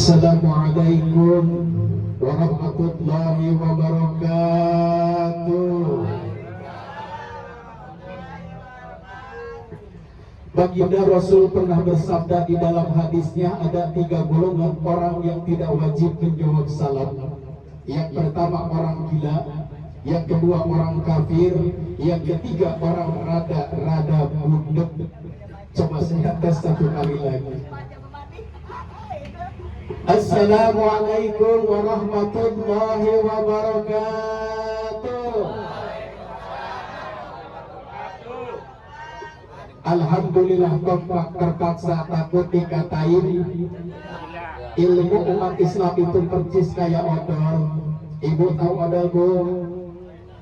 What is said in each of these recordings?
Assalamualaikum warahmatullahi wabarakatuh. Baginda Rasul pernah bersabda di dalam hadisnya, ada 3 golongan orang yang tidak wajib menjawab salam. Yang pertama orang gila, yang kedua orang kafir, yang ketiga orang rada budek. Coba saya tes 1 kali lagi. Assalamualaikum warahmatullahi wabarakatuh. Alhamdulillah, kompak terpaksa takut dikatain ilmu umat Islam itu percis kayak odol. Ibu tahu odol, Bu?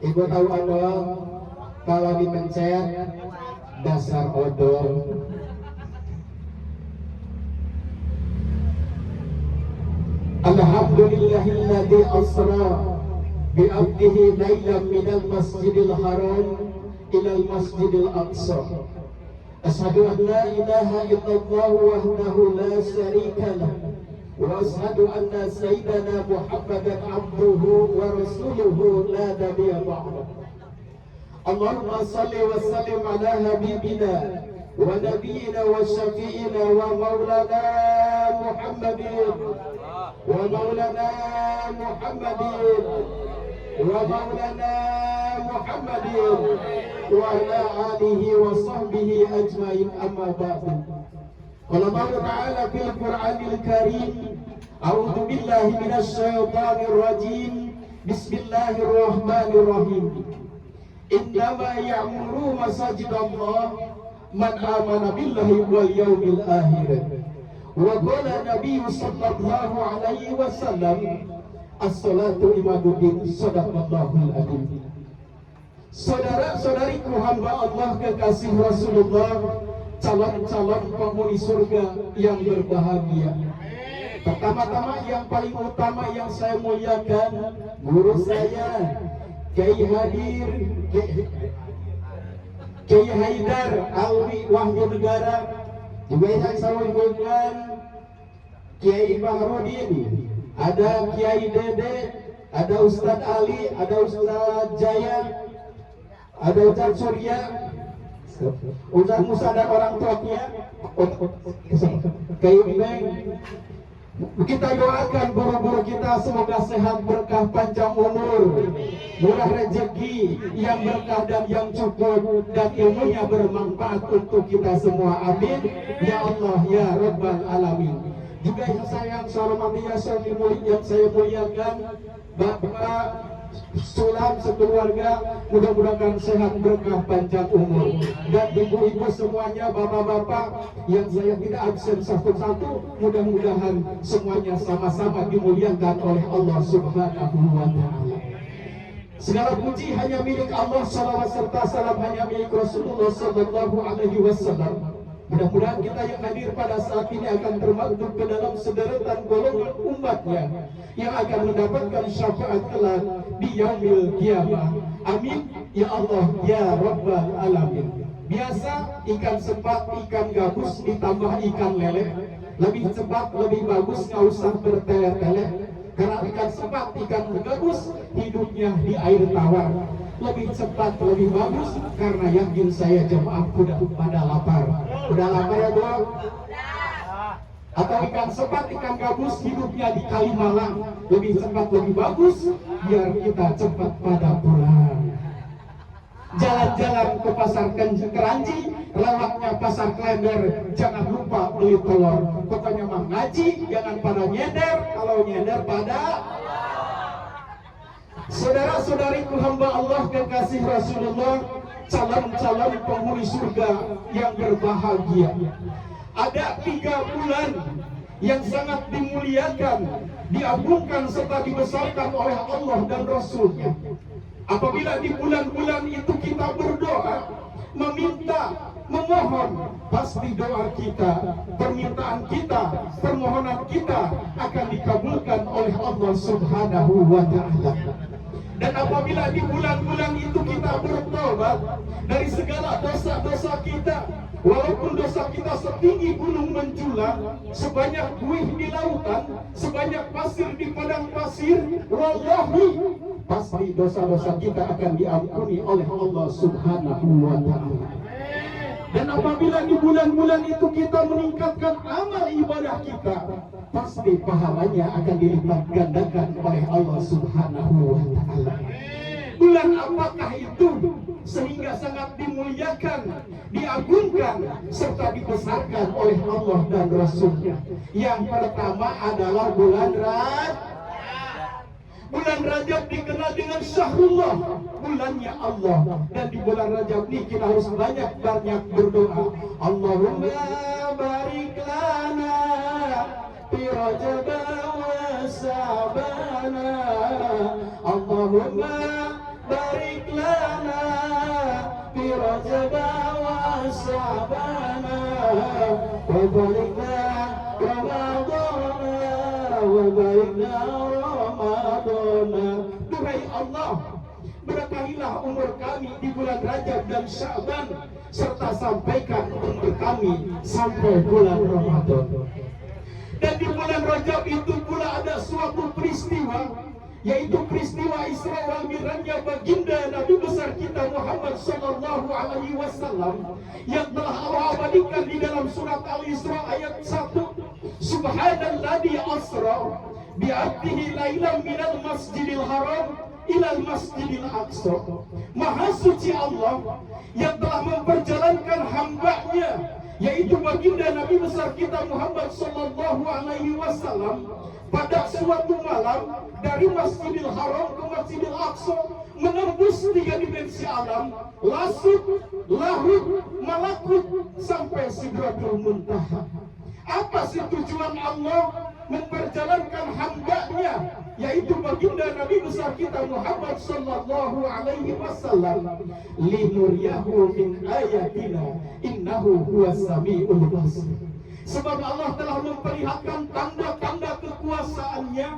Ibu tahu odol? Kalau dipencet dasar odol. Alhamdulillahilladzi asra bi 'abdihi lailan minal masjidil haram ilal masjidil aqsa. Asyhadu an la ilaha illallah wahdahu la syarika lah wa asyhadu anna sayyidana Muhammadan abduhu wa rasuluhu la nabiyya ba'dahu. Allahumma salli wa sallim ala habibina wa nabiyyina wa syafi'ina wa maulana Muhammadin wa maulana Muhammadin wa maulana Muhammadin wa ala alihi wa sahbihi ajmain, amma ba'du. Qala Allah Ta'ala fil Qur'anil Karim, a'udzu billahi minasy syaithanir rajim. Bismillahirrahmanirrahim. Innama ya'muru masajidallah man amana billahi wal yawmil akhir. Wa qala Nabi sallallahu alaihi wasallam, as-salatu imaduddin, sadaqallahul adzim. Saudara-saudariku hamba Allah kekasih Rasulullah, calon-calon penghuni surga yang berbahagia. Pertama-tama yang paling utama yang saya muliakan, guru saya Kiai Hadir Kiai Haidar Alwi Wahyu Negara, juga yang saya muliakan Kiai Bahrudin, ada Kiai Dede, ada Ustadz Ali, ada Ustadz Jaya, ada Ustadz Surya, Ustadz Musa dan orang tuanya, Kiai Beng. Kita doakan guru-guru kita semoga sehat, berkah, panjang umur, murah rezeki yang berkah dan yang cukup, dan ilmunya bermanfaat untuk kita semua. Amin ya Allah ya Rabbal Alamin. Juga yang sayang hormati yang saya muliakan Bapak Sulam sekeluarga, mudah-mudahan sehat, berkah, panjang umur, dan ibu-ibu semuanya, bapak-bapak yang saya tidak absen satu-satu, mudah-mudahan semuanya sama-sama dimuliakan oleh Allah Subhanahu wa Ta'ala. Segala puji hanya milik Allah, salawat serta salam hanya milik Rasulullah sallallahu alaihi wasallam. Mudah-mudahan kita yang hadir pada saat ini akan termasuk ke dalam sederetan golongan umatnya yang akan mendapatkan syafaat kelak di yaumil qiyamah. Amin ya Allah ya Rabbal Alamin. Biasa ikan sepat, ikan gabus ditambah ikan lele, lebih cepat, lebih bagus, nggak usah bertele-tele. Karena ikan sepat, ikan gabus hidupnya di air tawar, lebih cepat, lebih bagus. Karena yakin saya jemaah udah pada lapar. Udah lapar ya, Bu? Atau ikan sepat, ikan gabus hidupnya di Kalimalang, lebih cepat, lebih bagus, biar kita cepat pada pulang. Jalan-jalan ke pasar Keranji, lewatnya pasar Klender, jangan lupa beli telur. Pokoknya mah ngaji, jangan pada nyender, kalau nyender pada. Saudara-saudariku hamba Allah kekasih Rasulullah, calon-calon penghuni surga yang berbahagia. Ada 3 bulan yang sangat dimuliakan, diagungkan serta dibesarkan oleh Allah dan Rasulnya. Apabila di bulan-bulan itu kita berdoa, meminta, memohon, pasti doa kita, permintaan kita, permohonan kita akan dikabulkan oleh Allah Subhanahu wa Ta'ala. Dan apabila di bulan-bulan itu kita bertobat dari segala dosa-dosa kita, Walaupun dosa kita setinggi gunung menjulang, sebanyak buih di lautan, sebanyak pasir di padang pasir, wallahi pasti dosa-dosa kita akan diampuni oleh Allah Subhanahu wa ta'ala. Dan apabila di bulan-bulan itu kita meningkatkan amal ibadah kita, pasti pahalanya akan dilipat gandakan oleh Allah Subhanahu wa ta'ala. Bulan apakah itu sehingga sangat dimuliakan, diagungkan, serta dibesarkan oleh Allah dan Rasul-Nya? Yang pertama adalah bulan Rajab. Bulan Rajab dikenal dengan Syahrullah, bulannya Allah. Dan di bulan Rajab ini kita harus banyak-banyak berdoa. Allahumma barik lana fi Rajab wa Sa'bana. Allahumma barik lana fi Rajab wa Sa'bana wa balikna Ramadana wa balikna Ramadana. Duhai Allah, berkahilah umur kami di bulan Rajab dan Sya'ban, serta sampaikan umur kami sampai bulan Ramadan. Dan di bulan Rajab itu pula ada suatu peristiwa, yaitu peristiwa Isra wal Mi'rajnya baginda Nabi besar kita Muhammad sallallahu alaihi wasallam, yang telah Allah abadikan di dalam surat Al-Isra ayat 1. Subhanalladzi asra bi'abdihi lailan minal masjidil haram ilal masjidil aqsa. Maha suci Allah yang telah memperjalankan hambanya, yaitu baginda Nabi besar kita Muhammad sallallahu alaihi wasallam, pada suatu malam dari Masjidil Haram ke Masjidil Aqsa, menembus 3 dimensi alam, lasut, lahut, malakut, sampai Sidratul Muntaha. Apa sih tujuan Allah memperjalankan hambanya, yaitu baginda Nabi besar kita Muhammad sallallahu alaihi wasallam? Linuriyahu min ayatina innahu huwas samiul basir. Sebab Allah telah memperlihatkan tanda-tanda kekuasaannya,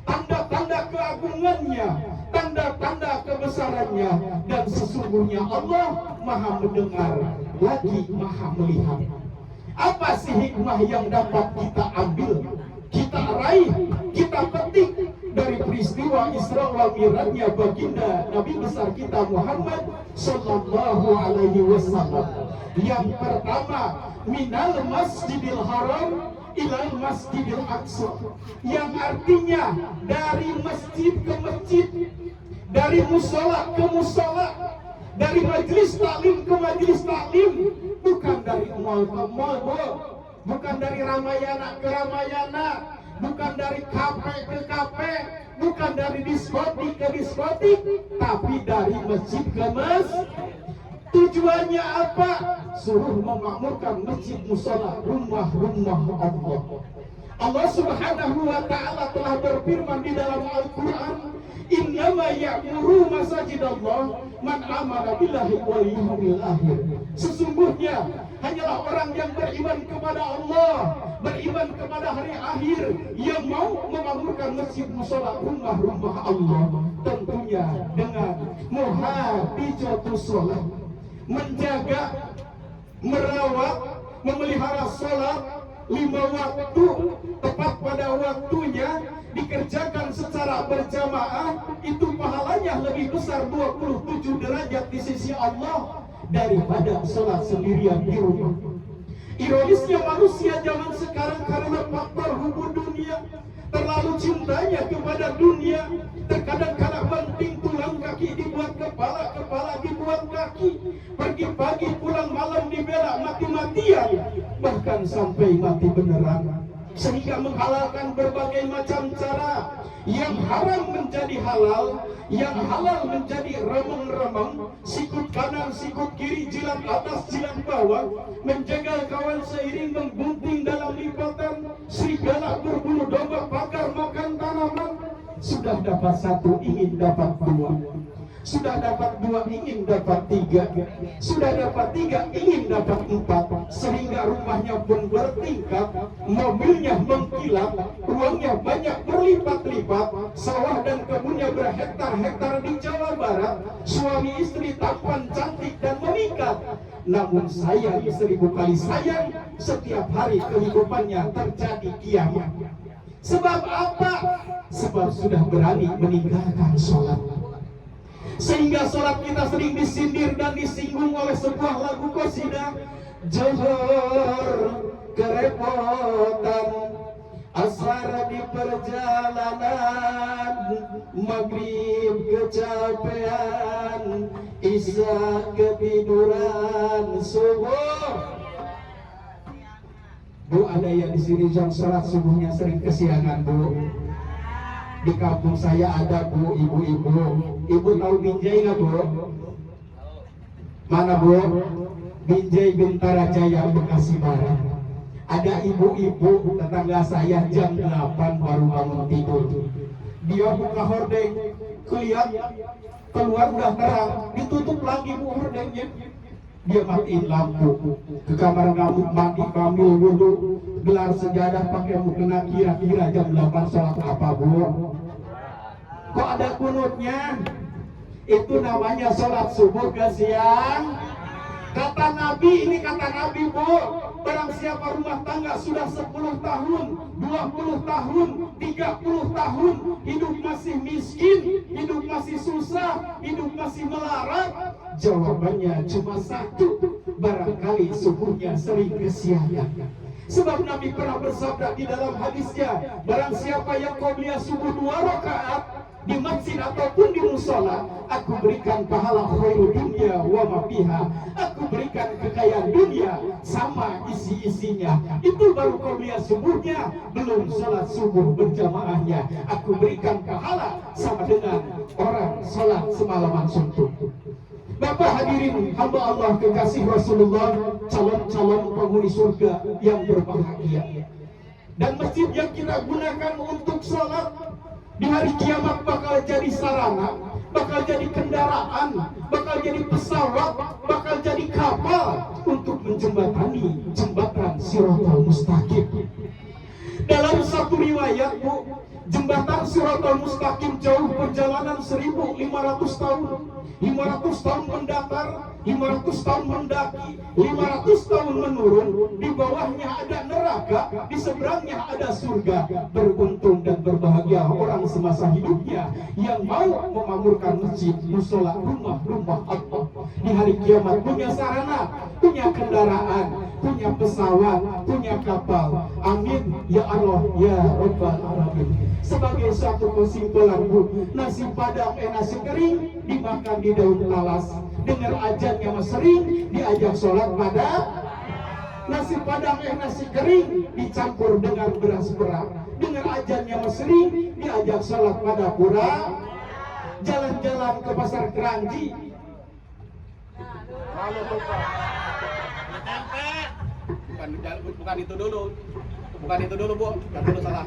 tanda-tanda keagungannya, tanda-tanda kebesarannya, dan sesungguhnya Allah Maha mendengar lagi Maha melihat. Apa sih hikmah yang dapat kita ambil, kita raih, kita petik dari peristiwa Isra wal Mi'rajnya baginda Nabi besar kita Muhammad sallallahu alaihi wasallam? Yang pertama, minal masjidil haram ilal masjidil aqsa, yang artinya dari masjid ke masjid, dari musola ke musola, dari majelis taklim ke majelis taklim, bukan dari mal ke mal, bukan dari Ramayana ke Ramayana, bukan dari kafe ke kafe, bukan dari diskotik ke diskotik, tapi dari masjid ke masjid. Tujuannya apa? Suruh memakmurkan masjid, musola, rumah-rumah Allah. Allah Subhanahu wa ta'ala telah berfirman di dalam Al-Quran, innama ya'muru masajidallah man amana billahi wal yawmil akhir. Sesungguhnya hanyalah orang yang beriman kepada Allah, beriman kepada hari akhir, yang mau memakmurkan masjid, musola, rumah-rumah Allah, tentunya dengan muhafizatus shalah, menjaga, merawat, memelihara sholat 5 waktu tepat pada waktunya, dikerjakan secara berjamaah, itu pahalanya lebih besar 27 derajat di sisi Allah daripada sholat sendirian di rumah. Ironisnya manusia zaman sekarang karena faktor hubung dunia, terlalu cintanya kepada dunia, terkadang kala banting tulang kaki dibuat kepala, kepala dibuat kaki, pergi pagi pulang malam dibela mati-matian, bahkan sampai mati beneran, sehingga menghalalkan berbagai macam cara. Yang haram menjadi halal, yang halal menjadi remeng-remeng, sikut kanan, sikut kiri, jilat atas, jilat bawah, menjegal kawan seiring, menggunting dalam lipatan, serigala berbulu domba, pagar makan tanaman. Sudah dapat satu, ingin dapat dua. Sudah dapat 2 ingin dapat 3, sudah dapat 3 ingin dapat 4, sehingga rumahnya pun bertingkat, mobilnya mengkilap, uangnya banyak berlipat-lipat, sawah dan kebunnya berhektar-hektar di Jawa Barat, suami istri tampan, cantik dan memikat. Namun sayang 1000 kali sayang, setiap hari kehidupannya terjadi kiamat. Sebab apa? Sebab sudah berani meninggalkan sholat. Sehingga sholat kita sering disindir dan disinggung oleh sebuah lagu qasidah. Johor kerepotan, asar di perjalanan, maghrib kecapean, isya ketiduran, subuh. Bu, ada yang di sini jam sholat subuhnya sering kesiangan, Bu? Di kampung saya ada, Bu, ibu-ibu. Ibu tahu Binjai nggak, Bu? Mana, Bu? Binjai Bintara Jaya, Bekasi Barat. Ada ibu-ibu tetangga saya jam 8 baru bangun tidur. Dia buka hordeng, kelihatan keluar udah terang, ditutup lagi, Bu, hordengnya. Dia matiin lampu, ke kamar mandi, ambil wudhu, gelar sejadah pakai mukena, kira-kira jam 8 sholat apa, Bu? Kok ada kunutnya? Itu namanya sholat subuh ke siang. Kata Nabi, ini kata Nabi, Bu, barang siapa rumah tangga sudah 10 tahun, 20 tahun, 30 tahun hidup masih miskin, hidup masih susah, hidup masih melarat, jawabannya cuma satu, barangkali subuhnya sering kesiangan. Sebab Nabi pernah bersabda di dalam hadisnya, barang siapa yang qobliyah subuh 2 rakaat di masjid ataupun di musola, aku berikan pahala khairul dunia wa ma fiha. Aku berikan kekayaan dunia sama isi-isinya. Itu baru qobliyah subuhnya, belum salat subuh berjamaahnya. Aku berikan pahala sama dengan orang salat semalaman suntuk. Bapak hadirin hamba Allah kekasih Rasulullah, calon-calon penghuni surga yang berbahagia. Dan masjid yang kita gunakan untuk salat di hari kiamat bakal jadi sarana, bakal jadi kendaraan, bakal jadi pesawat, bakal jadi kapal untuk menjembatani jembatan Shiratal Mustaqim. Dalam satu riwayat, Bu, jembatan Shiratal Mustaqim jauh perjalanan 1500 tahun. 500 tahun mendatar, 500 tahun mendaki, 500 tahun menurun. Di bawahnya ada neraka, di seberangnya ada surga. Beruntung dan berbahagia orang semasa hidupnya yang mau memakmurkan masjid, musola, rumah-rumah Allah. Di hari kiamat punya sarana, punya kendaraan, punya pesawat, punya kapal. Amin ya Allah ya Rabbal Alamin. Sebagai satu kesimpulan, Bu, nasi padang nasi kering dimakan di daun talas. Dengar ajannya mas sering diajak sholat pada nasi padang nasi kering dicampur dengan beras perak. Dengar ajannya mas sering diajak sholat pada pura. Jalan-jalan ke pasar Keranji. Bukan itu dulu, Bu, bukan dulu salah.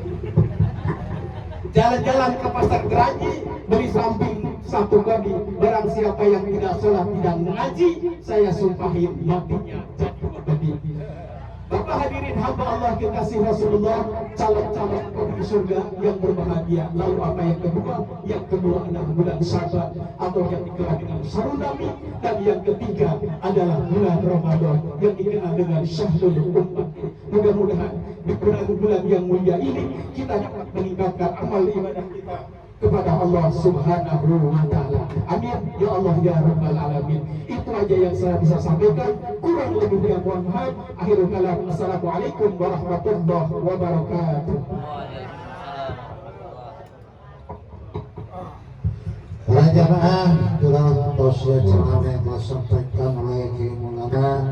Jalan-jalan ke pasar Keranji, beli samping satu babi. Barang siapa yang tidak sholat, tidak mengaji, saya sumpahin matinya jadi babi. Bapak hadirin hamba Allah kekasih Rasulullah, calon-calon penghuni surga yang berbahagia. Lalu apa yang kedua? Yang kedua adalah bulan Syaban atau yang dikenal dengan Sarunami, dan yang ketiga adalah bulan Ramadan yang dikenal dengan Syahrul Ummah. Mudah-mudahan di bulan yang mulia ini kita dapat meningkatkan amal ibadah kita kepada Allah Subhanahu wa Ta'ala. Amin ya Allah ya Rabbal Alamin. Itu aja yang saya bisa sampaikan, kurang lebihnya mohon maaf. Akhirul kalam, assalamualaikum warahmatullahi wabarakatuh. Para jamaah, itulah tausiah ceramah yang disampaikan oleh Kiai Maulana